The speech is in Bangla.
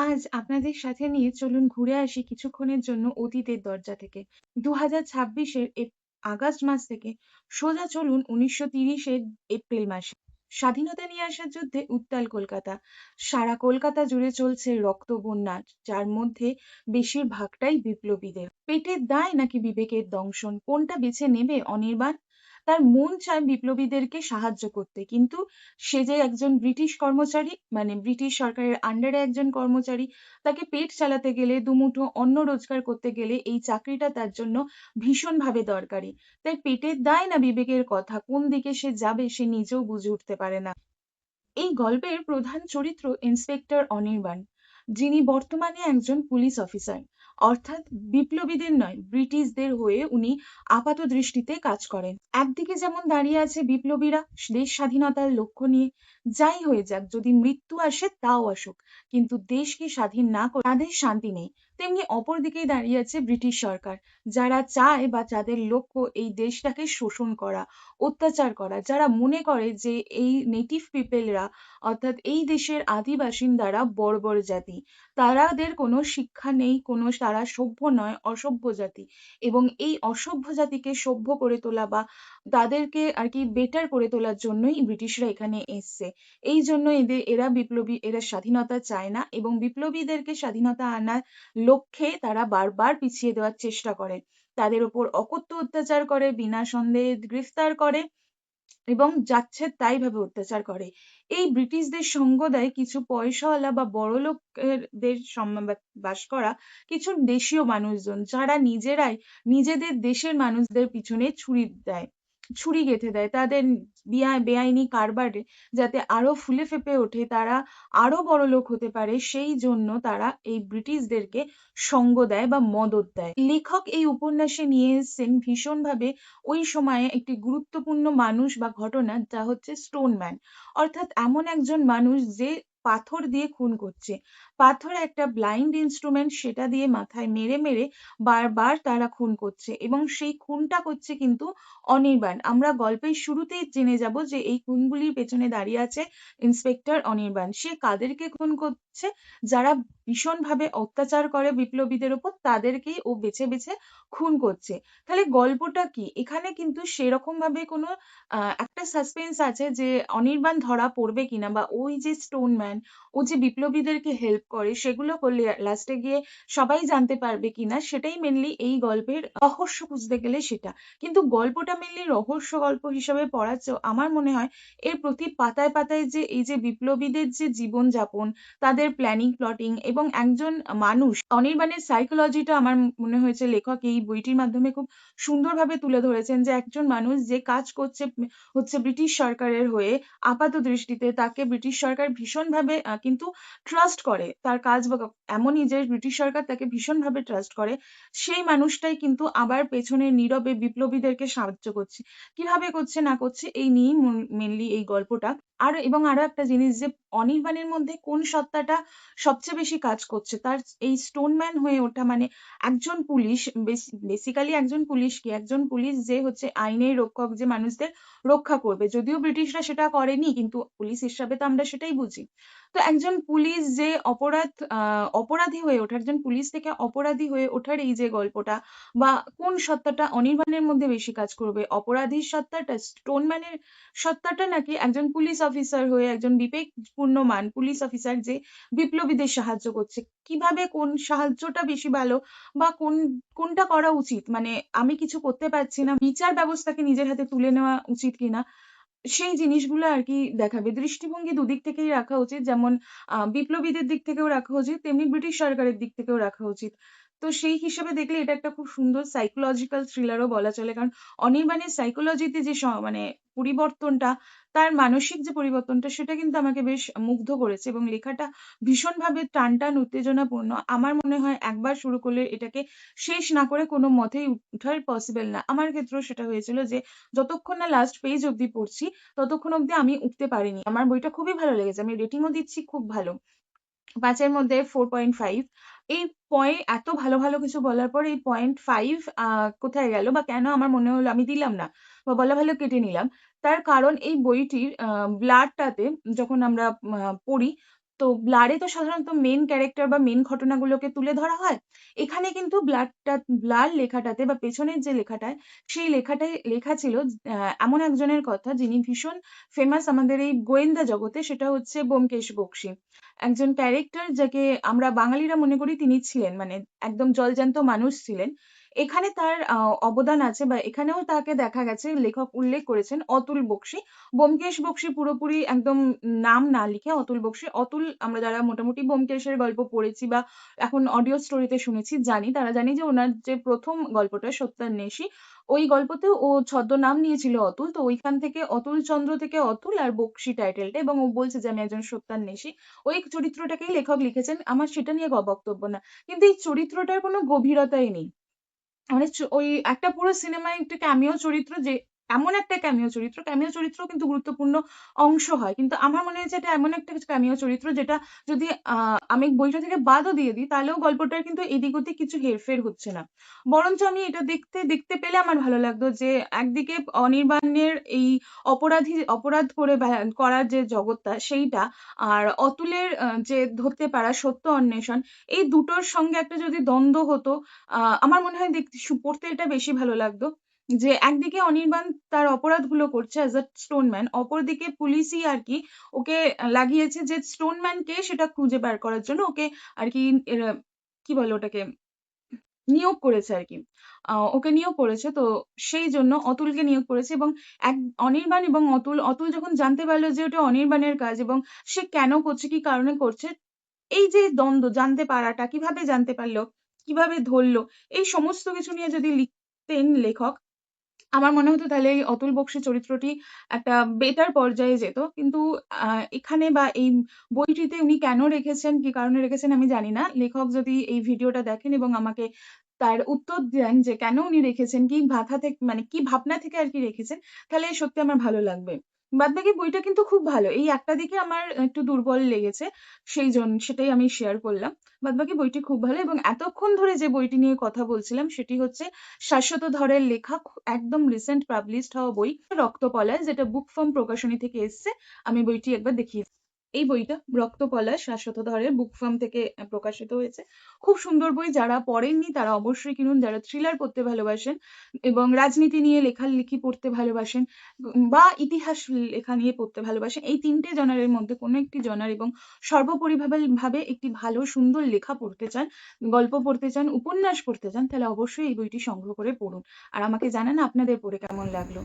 আজ আপনাদের সাথে নিয়ে চলুন ঘুরে আসি কিছুক্ষণের জন্য অতীতের দরজা থেকে। 2026-এর আগস্ট মাস থেকে সোজা চলুন 1930-এর এপ্রিল মাসে। স্বাধীনতা নিয়ে আসার যুদ্ধে উত্তাল কলকাতা। সারা কলকাতা জুড়ে চলছে রক্তবন্যা, যার মধ্যে বেশিরভাগটাই বিপ্লবীদের। পেটের দায় নাকি বিবেকের দংশন, কোনটা বেছে নেবে অনির্বাণ? তার মন চায় বিপ্লবীদেরকে সাহায্য করতে, কিন্তু সে যে একজন ব্রিটিশ কর্মচারী, মানে ব্রিটিশ সরকারের আন্ডারে একজন কর্মচারী, তাকে পেট চালাতে গেলে, দুমুঠো অন্ন রোজগার করতে গেলে এই চাকরিটা তার জন্য ভীষণভাবে দরকারি। তাই পেটের দায় না বিবেকের কথা, কোন দিকে সে যাবে সে নিজেও বুঝে উঠতে পারে না। এই গল্পের প্রধান চরিত্র ইন্সপেক্টর অনির্বাণ, যিনি বর্তমানে একজন পুলিশ অফিসার। অর্থাৎ বিপ্লবীদের নয়, ব্রিটিশদের হয়ে উনি আপাত দৃষ্টিতে কাজ করেন। একদিকে যেমন দাঁড়িয়ে আছে বিপ্লবীরা দেশ স্বাধীনতার লক্ষ্য নিয়ে, যাই হয়ে যাক, যদি মৃত্যু আসে তাও আসুক, কিন্তু দেশকে স্বাধীন না করে তাদের শান্তি নেই। তেমনি অপর দিকেই দাঁড়িয়ে আছে ব্রিটিশ সরকার, যারা চায় বা যাদের লক্ষ্য এই দেশটাকে শোষণ করা, অত্যাচার করা, যারা মনে করে যে এই নেটিভ পিপলরা, অর্থাৎ এই দেশের আদি বাসিন্দারা বর্বর জাতি, তারাদের কোনো শিক্ষা নেই, কোনো তারা সভ্য নয়, অসভ্য জাতি, এবং এই অসভ্য জাতিকে সভ্য করে তোলা বা তাদেরকে আর কি বেটার করে তোলার জন্যই ব্রিটিশরা এখানে এসছে। এই জন্য এরা বিপ্লবী, এরা স্বাধীনতা চায় না এবং বিপ্লবীদেরকে স্বাধীনতা আনার লক্ষ্যে তারা বারবার পিছিয়ে দেওয়ার চেষ্টা করে, তাদের উপর অকথ্য অত্যাচার করে, বিনা সন্দেহে গ্রেফতার করে এবং যাচ্ছে তাই ভাবে অত্যাচার করে। এই ব্রিটিশদের সঙ্গ দেয় কিছু পয়সাওয়ালা বা বড়লোকদের বাস করা কিছু দেশীয় মানুষজন, যারা নিজেরাই নিজেদের দেশের মানুষদের পিছনে ছুরি গেঁথে দেয় তাদের বেআইনি কারবারে, যাতে আরো ফুলে ফেঁপে ওঠে, তারা আরো বড়লোক হতে পারে, সেই জন্য তারা এই ব্রিটিশদেরকে সঙ্গ দেয় বা মদদ দেয়। লেখক এই উপন্যাসে নিয়ে এসেছেন ভীষণভাবে ওই সময়ে একটি গুরুত্বপূর্ণ মানুষ বা ঘটনা, যা হচ্ছে স্টোন ম্যান। অর্থাৎ এমন একজন মানুষ যে পাথর দিয়ে খুন করছে। পাথর একটা ব্লাইন্ড ইনস্ট্রুমেন্ট, সেটা দিয়ে মাথায় মেরে মেরে বারবার তারা খুন করছে এবং সেই খুনটা করছে কিন্তু অনির্বাণ। আমরা গল্পের শুরুতেই জেনে যাব যে এই খুনগুলির পেছনে দাঁড়িয়ে আছে ইন্সপেক্টর অনির্বাণ। সে কাদেরকে খুন করছে? যারা ভীষণভাবে অত্যাচার করে বিপ্লবীদের উপর, তাদেরকেই ও বেছে বেছে খুন করছে। তাহলে গল্পটা কি? এখানে কিন্তু সেরকম ভাবে কোনো একটা সাসপেন্স আছে যে অনির্বাণ ধরা পড়বে কিনা, বা ওই যে স্টোন ম্যান ও যে বিপ্লবীদেরকে হেল্প করে সেগুলো করলে লাস্টে গিয়ে সবাই জানতে পারবে কিনা, সেটাই মেনলি এই গল্পের রহস্য খুঁজতে গেলে সেটা। কিন্তু গল্পটা মেনলি রহস্য গল্প হিসাবে পড়ার চেয়েও আমার মনে হয় এর প্রতি পাতায় পাতায় যে এই যে বিপ্লবীদের যে জীবনযাপন, তাদের প্ল্যানিং প্লটিং এবং একজন মানুষ, অনির্বাণের সাইকোলজিটা আমার মনে হয়েছে লেখক এই বইটির মাধ্যমে খুব সুন্দরভাবে তুলে ধরেছেন, যে একজন মানুষ যে কাজ করছে হচ্ছে ব্রিটিশ সরকারের হয়ে, আপাত দৃষ্টিতে তাকে ব্রিটিশ সরকার ভীষণভাবে কিন্তু ট্রাস্ট করে, তার কাজ এমনই যে ব্রিটিশ সরকার তাকে ভীষণভাবে ট্রাস্ট করে, সেই মানুষটাই কিন্তু আবার পেছনে নীরবে বিপ্লবীদেরকে সাহায্য করছে। কিভাবে করছে না করছে এই নিয়েই মেনলি এই গল্পটা। আর এবং আরো একটা জিনিস, যে অনির্বাণের মধ্যে কোন সত্তাটা সবচেয়ে বেশি কাজ করছে, তার এই স্টোনম্যান হয়ে ওঠা, মানে একজন পুলিশ, বেসিক্যালি একজন পুলিশ কি, একজন পুলিশ যে হচ্ছে আইনের রক্ষক, যে মানুষদের রক্ষা করবে, যদিও ব্রিটিশরা সেটা করেনি, কিন্তু পুলিশ হিসাবে তো আমরা সেটাই বুঝি। তো একজন পুলিশ যে অপরাধী হয়ে ওঠা, একজন পুলিশ থেকে অপরাধী হয়ে ওঠার এই যে গল্পটা, বা কোন সত্তাটা অনির্বাণের মধ্যে বেশি কাজ করবে, অপরাধীর সত্তাটা, স্টোনম্যানের সত্তাটা, নাকি একজন পুলিশ অফিসার হয়ে একজন বিবেকপূর্ণ পুলিশ অফিসার যে বিপ্লবীদের সাহায্য করছে, কিভাবে কোন সাহায্যটা বেশি ভালো, বা কোনটা করা উচিত, মানে আমি কিছু করতে পারছি না, বিচার ব্যবস্থাকে নিজের হাতে তুলে নেওয়া উচিত কিনা, সেই জিনিসগুলো আর কি দেখাবে। দৃষ্টিভঙ্গি দুদিক থেকেই রাখা উচিত, যেমন বিপ্লবীদের দিক থেকেও রাখা উচিত, তেমনি ব্রিটিশ সরকারের দিক থেকেও রাখা উচিত। তো সেই হিসেবে দেখলে এটা একটা খুব সুন্দর সাইকোলজিক্যাল থ্রিলারও বলা চলে, কারণ অনির্বাণের সাইকোলজিতে যে মানে পরিবর্তনটা, তার মানসিক যে পরিবর্তনটা, সেটা কিন্তু আমাকে বেশ মুগ্ধ করেছে এবং লেখাটা ভীষণভাবে টান টান উত্তেজনাপূর্ণ। আমার মনে হয় একবার শুরু করলে এটাকে শেষ না করে কোনো মতেই উঠার পসিবল না। আমার ক্ষেত্রেও সেটা হয়েছিল যে যতক্ষণ না লাস্ট পেজ অব্দি পড়ছি ততক্ষণ অব্দি আমি উঠতে পারিনি। আমার বইটা খুবই ভালো লেগেছে, আমি রেটিংও দিচ্ছি খুব ভালো। 5 এর মধ্যে 4.5। এই এত ভালো, ভালো কিছু বলার পর এই 0.5 কোথায় গেল বা কেন আমার মনে হলো আমি দিলাম না বা বলা ভালো কেটে নিলাম। তার কারণ এই বইটির ব্লাডটাতে যখন আমরা পড়ি, তো ব্লাডে তো সাধারণত মেইন ক্যারেক্টার বা মেইন ঘটনাগুলোকে তুলে ধরা হয়। এখানে কিন্তু ব্লাড লেখাটাতে বা পেছনের যে লেখাটায়, সেই লেখাটায় লেখা ছিল এমন একজনের কথা যিনি ভীষণ ফেমাস আমাদের এই গোয়েন্দা জগতে, সেটা হচ্ছে ব্যোমকেশ বক্সী। একজন ক্যারেক্টার যাকে আমরা বাঙালিরা মনে করি তিনি ছিলেন মানে একদম জলজ্যান্ত মানুষ ছিলেন। এখানে তার অবদান আছে বা এখানেও তাকে দেখা গেছে, লেখক উল্লেখ করেছেন অতুল বক্সী। ব্যোমকেশ বক্সী পুরোপুরি একদম নাম না লিখে অতুল বক্সী। অতুল আমরা যারা মোটামুটি ব্যোমকেশের গল্প পড়েছি বা এখন অডিও স্টোরিতে শুনেছি জানি, তারা জানি যে ওনার যে ১ম গল্পটা সত্যান্বেষী, ওই গল্পতেও ও ছদ্মনাম নিয়েছিল অতুল। তো ওইখান থেকে অতুল চন্দ্র থেকে অতুল আর বক্সী টাইটেলটা, এবং ও বলছে যে আমি একজন সত্যান্বেষী। ওই চরিত্রটাকেই লেখক লিখেছেন। আমার সেটা নিয়ে বক্তব্য না। কিন্তু এই চরিত্রটার কোনো গভীরতাই নেই। মানে ওই একটা পুরো সিনেমায় একটা ক্যামিও চরিত্র, যে এমন একটা ক্যামিও চরিত্র কিন্তু গুরুত্বপূর্ণ অংশ হয়। কিন্তু আমার মনে হয়েছে এটা এমন একটা ক্যামিও চরিত্র যেটা যদি আমি বইটা থেকে বাদও দিয়ে দিই, তাহলেও গল্পটার কিন্তু এদিক ওদিক কিছু হেরফের হচ্ছে না। বরঞ্চ আমি এটা দেখতে পেলে আমার ভালো লাগতো যে একদিকে অনির্বাণের এই অপরাধ করে করার যে জগৎটা সেইটা, আর অতুলের যে ধরতে পারা সত্য অন্বেষণ, এই দুটোর সঙ্গে একটা যদি দ্বন্দ্ব হতো, আমার মনে হয় পড়তে এটা বেশি ভালো লাগতো। যে একদিকে অনির্বাণ তার অপরাধগুলো করছে অ্যাজ আ স্টোনম্যান, অপরদিকে পুলিশই আরকি ওকে লাগিয়েছে যে স্টোনম্যান কে সেটা খুঁজে বের করার জন্য ওকে আরকি এরা কি বলে ওটাকে? নিয়োগ করেছে আরকি। ওকে নিয়োগ করেছে। তো সেইজন্য অতুলকে নিয়োগ করেছে, এবং এক অনির্বাণ এবং অতুল যখন জানতে পারল যে ওটা অনির্বাণের কাজ এবং সে কেন করছে, কি কারণে করছে, এই যে দ্বন্দ্ব, জানতে পারাটা, কিভাবে জানতে পারল, কিভাবে ধরল, এই সমস্ত কিছু নিয়ে যদি লিখতেন লেখক, আমার মনে হতো তাহলে এই অতুল বক্সী চরিত্রটি একটা বেটার পর্যায়ে যেত। কিন্তু এখানে বা এই বইটিতে উনি কেন রেখেছেন, কি কারণে রেখেছেন আমি জানি না। লেখক যদি এই ভিডিওটা দেখেন এবং আমাকে তার উত্তর দেন যে কেন উনি রেখেছেন, কি মাথা থেকে মানে কি ভাবনা থেকে আরকি রেখেছেন, তাহলে সত্যি আমার ভালো লাগবে। বাদবাকি বইটা কিন্তু খুব ভালো। এই একটা দিকে আমার একটু দুর্বল লেগেছে। সেটাই আমি শেয়ার করলাম। বাদবাকি বইটি খুব ভালো, এবং এতক্ষণ ধরে যে বইটি নিয়ে কথা বলছিলাম সেটি হচ্ছে শাশ্বত ধরের লেখা একদম রিসেন্ট পাবলিশড হওয়া বই রক্তপলাশ, যেটা বুক ফার্ম প্রকাশনী থেকে এসছে। আমি বইটি একবার দেখিয়ে এই বইটা রক্তপলাশ শাশ্বত ধরের বুক ফার্ম থেকে প্রকাশিত হয়েছে। খুব সুন্দর বই। যারা পড়েননি তারা অবশ্যই কিনুন। যারা থ্রিলার পড়তে ভালোবাসেন এবং রাজনীতি নিয়ে লেখালেখি পড়তে ভালোবাসেন বা ইতিহাস লেখা নিয়ে পড়তে ভালোবাসেন, এই ৩ টে জনারের মধ্যে কোনো একটি জনার এবং সর্বোপরিভাবে একটি ভালো সুন্দর লেখা পড়তে চান, গল্প পড়তে চান, উপন্যাস পড়তে চান, তাহলে অবশ্যই এই বইটি সংগ্রহ করে পড়ুন। আর আমাকে জানান আপনাদের পড়ে কেমন লাগলো।